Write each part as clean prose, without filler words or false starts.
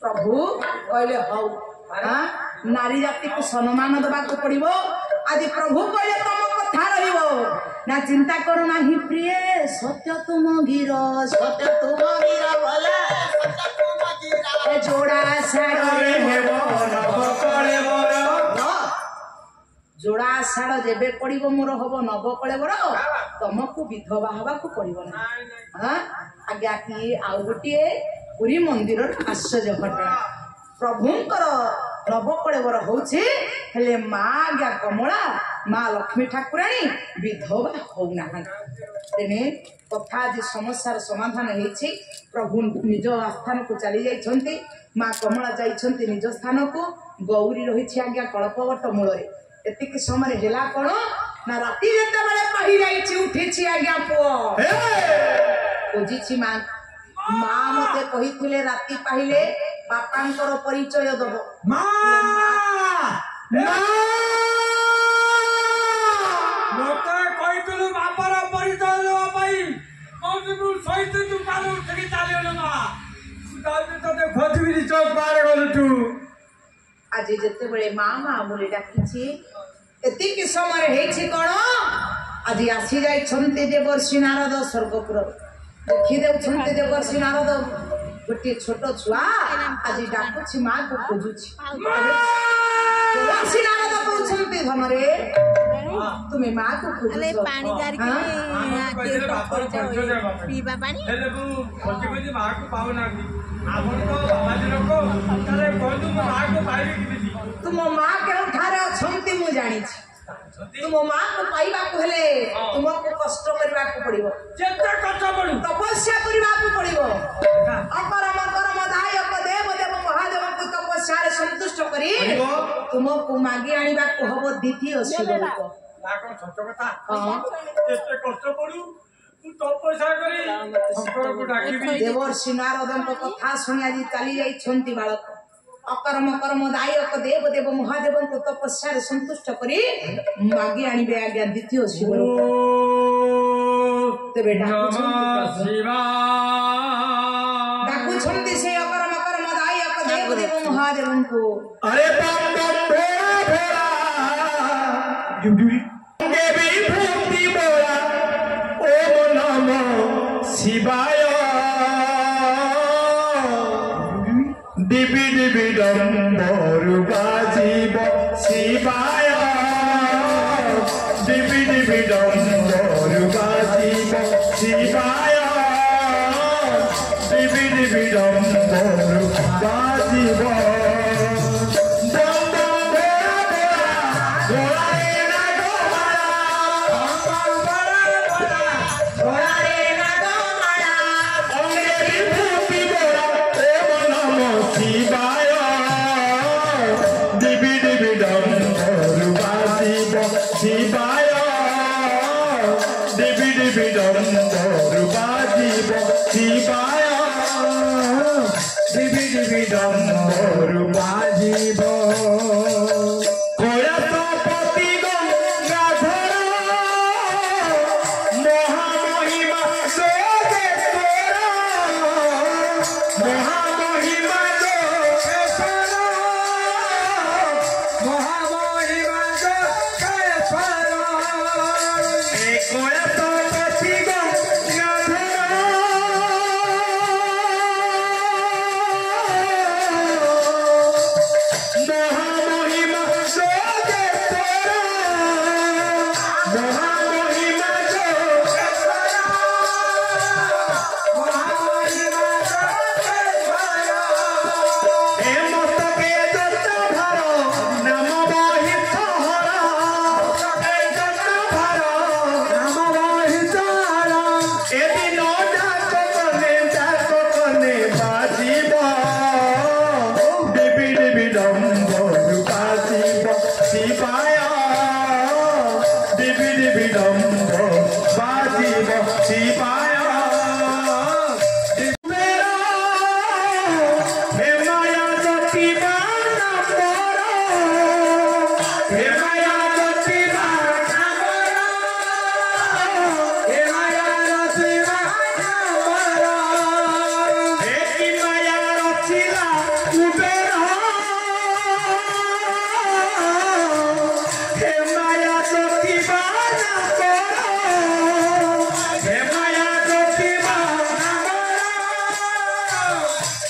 प्रभु कहले हौ नारी जाति को सम्मान दबा को पड़िबो आज प्रभु कहले तुम कथा रहिबो ना चिंता करो नाही प्रिय सत्य तुम गिर भला ए जोड़ा साड़े हेबो नव कळे बर जोड़ा साड़ जेबे पड़िबो मोर हबो नव कळे बर तुमको विधवा हवा को पड़िबो ना हां आज्ञा की आउ गोटिए पुरी मंदिर आश्चर्य घटना प्रभुंकर नव कळे बर होउछि हेले मां आज्ञा कमला मां लक्ष्मी ठाकुराणी विधवा होउना तेने कथा आज समस्यार समाधान होइछि प्रभु निज स्थान को चली जाइछन्ति मां कमला जाइछन्ति निज स्थान को गौरी रहिछि आज्ञा कल्पवट मूल रे एतिक समय हेला कोन ना राती जेते बेले पहि जाइछि उठिछि आज्ञा पुओ ओजिछि मां मां मते कहिथिले राती पाहिले बापांकर परिचय दबो मां मोते कहितलु बापार परिचय देबा पई मोदिनु सहित तू काल उठि चालियो ना दाउते तते खोजबिरी चौक पार गलुटु आज जेते बेले मां बोली डाकिछि एतिक समय हेछि कोन आज आसी जाई छन्ते देवर्षि नारद स्वर्गपुर देखि देउ छन्ते देवर्षि नारद गोटे छोट छुआ आज डाकुछि मां को खोजुछि देवर्षि नारद कहउछन्ते धमरे तुमे मां को खोजुछ पानी जार के पीबा पानी हेले बु खोजि खोजि मां को पाउ नाथि आपण तो समाज लोक तारे कहदु मां को पाइबे किबि तुम मां के उठारे अछन्ते मु जानिछि तुम मां को पाइबा को हेले तुमको कष्ट करबा को पड़िबो जेते कष्ट पड़ू तपस्या करबा को पड़िबो अपरम कर्म दायक देव देव महादेव को तपस्या रे संतुष्ट करी तुमको मागी आनिबा को हबो द्वितीय शिव रूप ना कोन सत्य कथा जेते कष्ट पड़ू तू तपस्या करी शंकर को डाकिबी देवर्षि नारदन को कथा सुनि आज चली जाई छन्ति बालक अकर्म कर्म दायक देव देव महादेव को तपस्या रे संतुष्ट करी मागी आनिबे आज्ञा द्वितीय शिव रूप ते बेटा डाकू छन्ति से अकर्म कर्म दायक देव देव महादेव को अरे बम बम भोला देवी भक्ति बोला ओम नमः शिवाय दिबी दिबी डम्बर बाजिब शिवाय दिबी दिबी डम्बर बाजिब शिवाय दिबी दिबी डम्बर बाजिब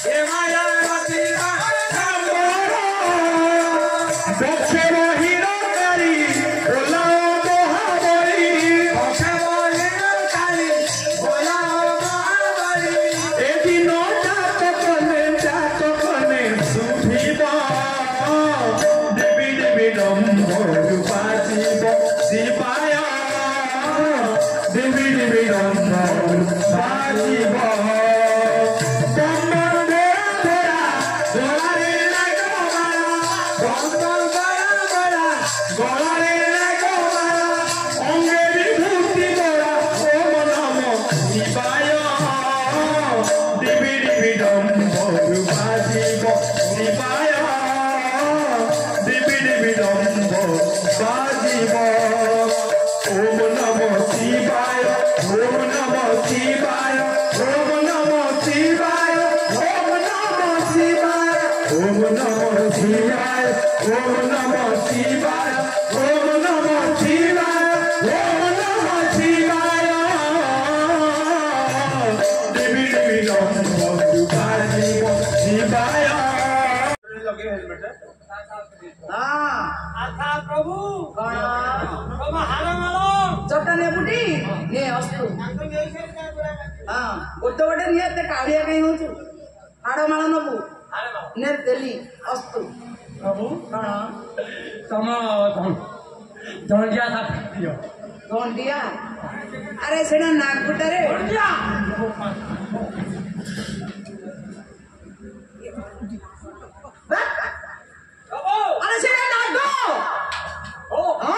ଏ ମାୟା ରଚିଲା ପଛେ ବହିର କାଳି ଓଲା ମହାବଳି ପଛେ ବହିର କାଳି ଓଲା ମହାବଳି ଏଦିନ ଜାତ କଲେ ଶୁଭିବ ଦେବୀ ଦେବୀ ଡମ୍ବରୁ ବାଜିବ ଶିବାୟ ଦେବୀ ଦେବୀ ଡମ୍ବରୁ ବାଜିବ গলারে লাগোলা অঙ্গে বিভূতি মোরা ওম নম শিবায় দেবী দেবী ডম্বরু বাজিব শিবায় দেবী দেবী ডম্বরু বাজিব ওম নম শিবায় ওম নম শিবায় ওম নম শিবায় ওম নম শিবায় ওম নম শিবায় ওম নম শিবায় ওম নম শিবায় ওম নম শিবায় দেবী দেবী ডম্বরু বাজিব শিবায় ଲଗେଇ ହେଲମେଟ ହଁ ଆଥା ପ୍ରଭୁ କଣ ତମ ହାର ମାଳ ଚଟାଣିଆ ବୁଟି ନେ ଅସ୍ତୁ ହଁ ଗୋଟେ ଗୋଟେ ନିଏ ଏତେ କାଳିଆ କାହିଁ ହଉଛୁ ହାଡ଼ ମାଳ ନବୁ ନେ ଦେଲି ଅସ୍ତୁ ପ୍ରଭୁ କଣ ତମ ଧଣ୍ଡିଆ ସାଥି ଦିଅ ଧଣ୍ଡିଆ ଆରେ ସେଟା ନାଗୁଟାରେ ଧଣ୍ଡିଆ ପ୍ରଭୁ ଆରେ ସେଟା ନାଗ ଓ ହଁ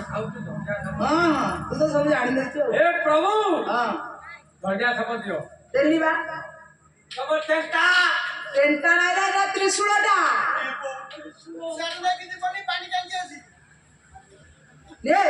ଖାଉଛୁ ଧଣ୍ଡିଆ ସାପ ହଁ ତୁ ତ ସବୁ ଜାଣିଦେଇଛୁ ଆଉ ଏ ପ୍ରଭୁ ହଁ ଧଣ୍ଡିଆ ସାପ ଦିଅ ଦେଲି ବା ତମ ଚେଷ୍ଟା ଟେଣ୍ଟା ନାଇଲା ନା ତ୍ରିଶୂଳଟା ନେ